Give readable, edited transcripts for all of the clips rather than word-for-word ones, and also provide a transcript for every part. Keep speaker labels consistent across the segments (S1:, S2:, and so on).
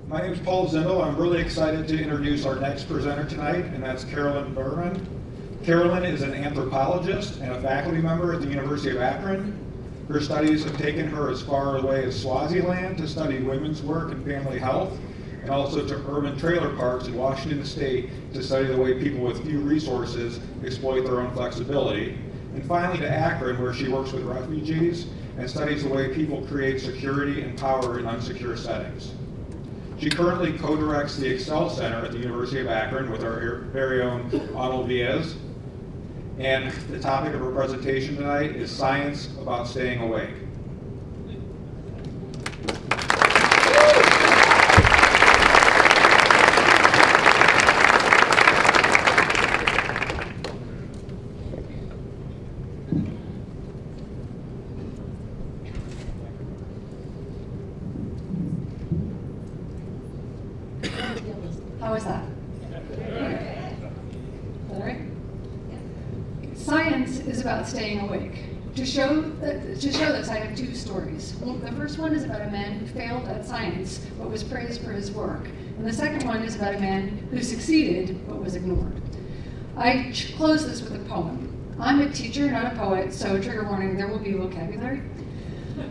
S1: My name is Paul Zindel. I'm really excited to introduce our next presenter tonight, and that's Carolyn Behrman. Carolyn is an anthropologist and a faculty member at the University of Akron. Her studies have taken her as far away as Swaziland to study women's work and family health, and also to urban trailer parks in Washington State to study the way people with few resources exploit their own flexibility. And finally to Akron, where she works with refugees and studies the way people create security and power in unsecure settings. She currently co-directs the Excel Center at the University of Akron with our very own Otto Viez. And the topic of her presentation tonight is Science About Staying Awake.
S2: How is that? All right? Science is about staying awake. To show this, I have two stories. The first one is about a man who failed at science but was praised for his work. And the second one is about a man who succeeded but was ignored. I close this with a poem. I'm a teacher, not a poet, so trigger warning, there will be vocabulary.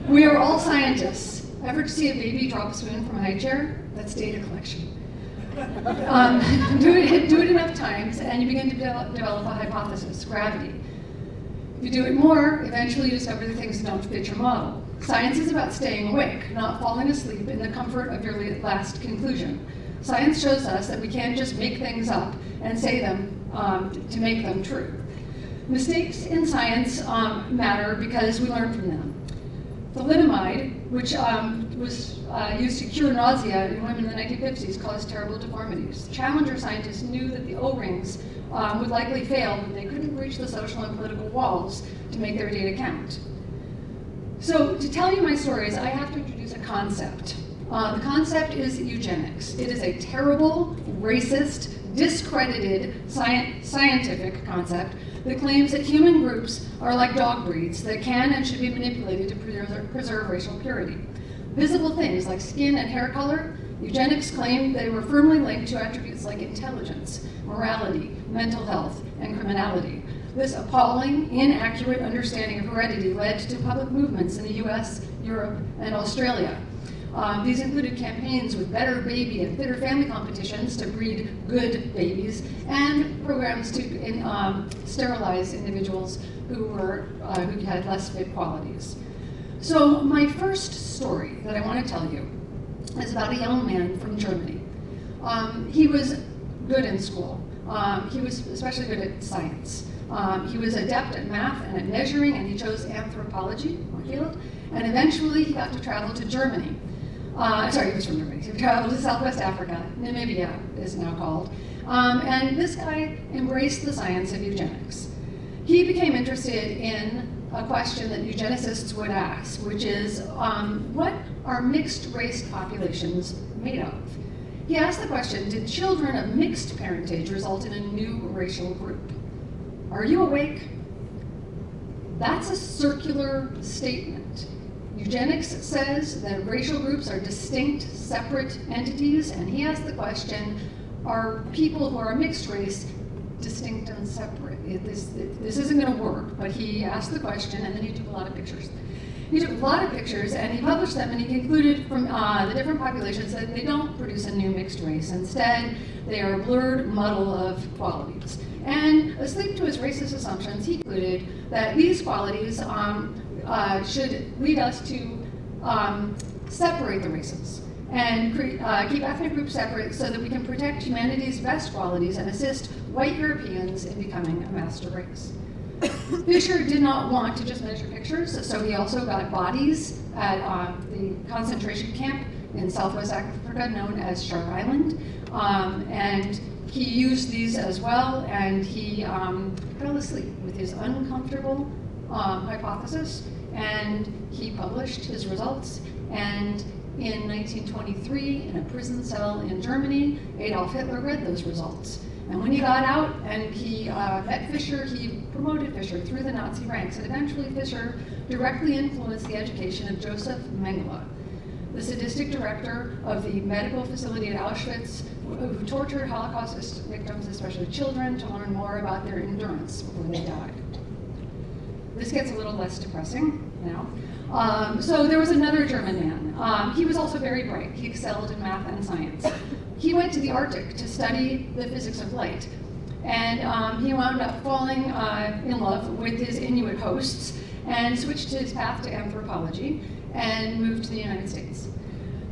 S2: We are all scientists. Ever see a baby drop a spoon from a high chair? That's data collection. Do it enough times and you begin to develop a hypothesis, gravity. If you do it more, eventually you discover the things that don't fit your model. Science is about staying awake, not falling asleep in the comfort of your last conclusion. Science shows us that we can't just make things up and say them to make them true. Mistakes in science matter because we learn from them. Thalidomide, which was used to cure nausea in women in the 1950s, caused terrible deformities. Challenger scientists knew that the O-rings would likely fail, but they couldn't breach the social and political walls to make their data count. So to tell you my stories, I have to introduce a concept. The concept is eugenics. It is a terrible, racist, discredited scientific concept that claims that human groups are like dog breeds that can and should be manipulated to preserve racial purity. Visible things like skin and hair color, eugenics claim they were firmly linked to attributes like intelligence, morality, mental health, and criminality. This appalling, inaccurate understanding of heredity led to public movements in the US, Europe, and Australia. These included campaigns with better baby and fitter family competitions to breed good babies, and programs to sterilize individuals who had less fit qualities. So my first story that I want to tell you is about a young man from Germany. He was good in school. He was especially good at science. He was adept at math and at measuring, and he chose anthropology, field, and eventually he got to travel to Germany. Sorry, he was from Germany. He traveled to Southwest Africa, Namibia is now called. And this guy embraced the science of eugenics. He became interested in a question that eugenicists would ask, which is, what are mixed race populations made of? He asked the question, did children of mixed parentage result in a new racial group? Are you awake? That's a circular statement. Eugenics says that racial groups are distinct, separate entities, and he asked the question, are people who are mixed race distinct and separate? This isn't going to work, but he asked the question, and then he took a lot of pictures. He took a lot of pictures, and he published them, and he concluded from the different populations that they don't produce a new mixed race. Instead, they are a blurred muddle of qualities. And asleep to his racist assumptions, he concluded that these qualities should lead us to separate the races and keep ethnic groups separate so that we can protect humanity's best qualities and assist white Europeans in becoming a master race. Fisher did not want to just measure pictures, so he also got bodies at the concentration camp in Southwest Africa known as Shark Island, and he used these as well, and he fell asleep with his uncomfortable hypothesis, and he published his results. And in 1923, in a prison cell in Germany, Adolf Hitler read those results. And when he got out and he met Fisher, he promoted Fisher through the Nazi ranks, and eventually Fisher directly influenced the education of Joseph Mengele. the sadistic director of the medical facility at Auschwitz, who tortured Holocaust victims, especially children, to learn more about their endurance before they died. This gets a little less depressing now. So there was another German man. He was also very bright. He excelled in math and science. He went to the Arctic to study the physics of light. And he wound up falling in love with his Inuit hosts and switched his path to anthropology and moved to the United States.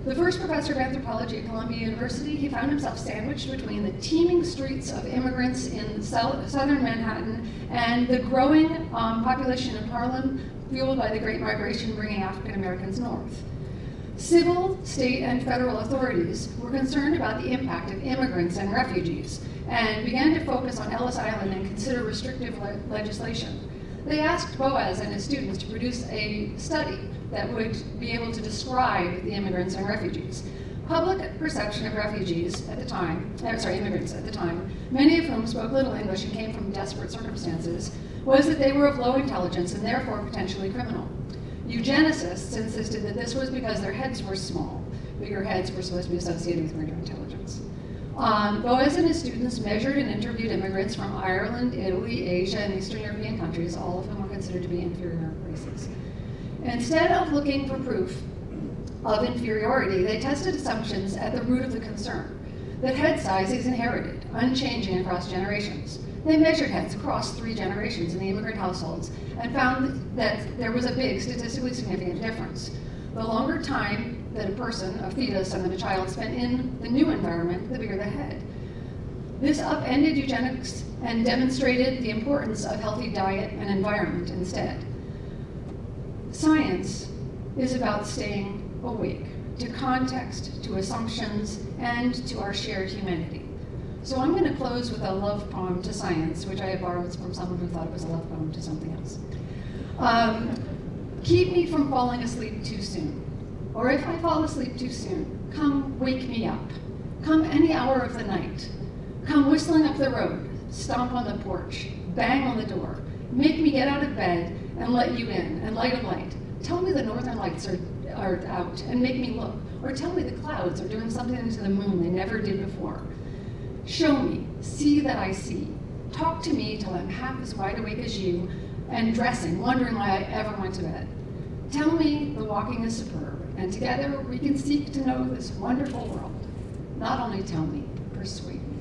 S2: The first professor of anthropology at Columbia University, he found himself sandwiched between the teeming streets of immigrants in southern Manhattan and the growing population of Harlem, fueled by the Great Migration bringing African Americans north. Civil, state, and federal authorities were concerned about the impact of immigrants and refugees and began to focus on Ellis Island and consider restrictive legislation. They asked Boas and his students to produce a study that would be able to describe the immigrants and refugees. Public perception of refugees at the time, immigrants at the time, many of whom spoke little English and came from desperate circumstances, was that they were of low intelligence and therefore potentially criminal. Eugenicists insisted that this was because their heads were small. Bigger heads were supposed to be associated with greater intelligence. Boas and his students measured and interviewed immigrants from Ireland, Italy, Asia, and Eastern European countries, all of whom were considered to be inferior races. Instead of looking for proof of inferiority, they tested assumptions at the root of the concern, that head size is inherited, unchanging across generations. They measured heads across 3 generations in the immigrant households and found that there was a big, statistically significant difference. The longer time that a person, a fetus, and then a child spent in the new environment, the bigger the head. This upended eugenics and demonstrated the importance of healthy diet and environment instead. Science is about staying awake to context, to assumptions, and to our shared humanity. So I'm going to close with a love poem to science, which I had borrowed from someone who thought it was a love poem to something else. Keep me from falling asleep too soon. Or if I fall asleep too soon, come wake me up. Come any hour of the night. Come whistling up the road, stomp on the porch, bang on the door. Make me get out of bed and let you in and light a light. Tell me the northern lights are out and make me look. Or tell me the clouds are doing something to the moon they never did before. Show me, see that I see. Talk to me till I'm half as wide awake as you and dressing, wondering why I ever went to bed. Tell me the walking is superb, and together we can seek to know this wonderful world. Not only tell me, persuade me.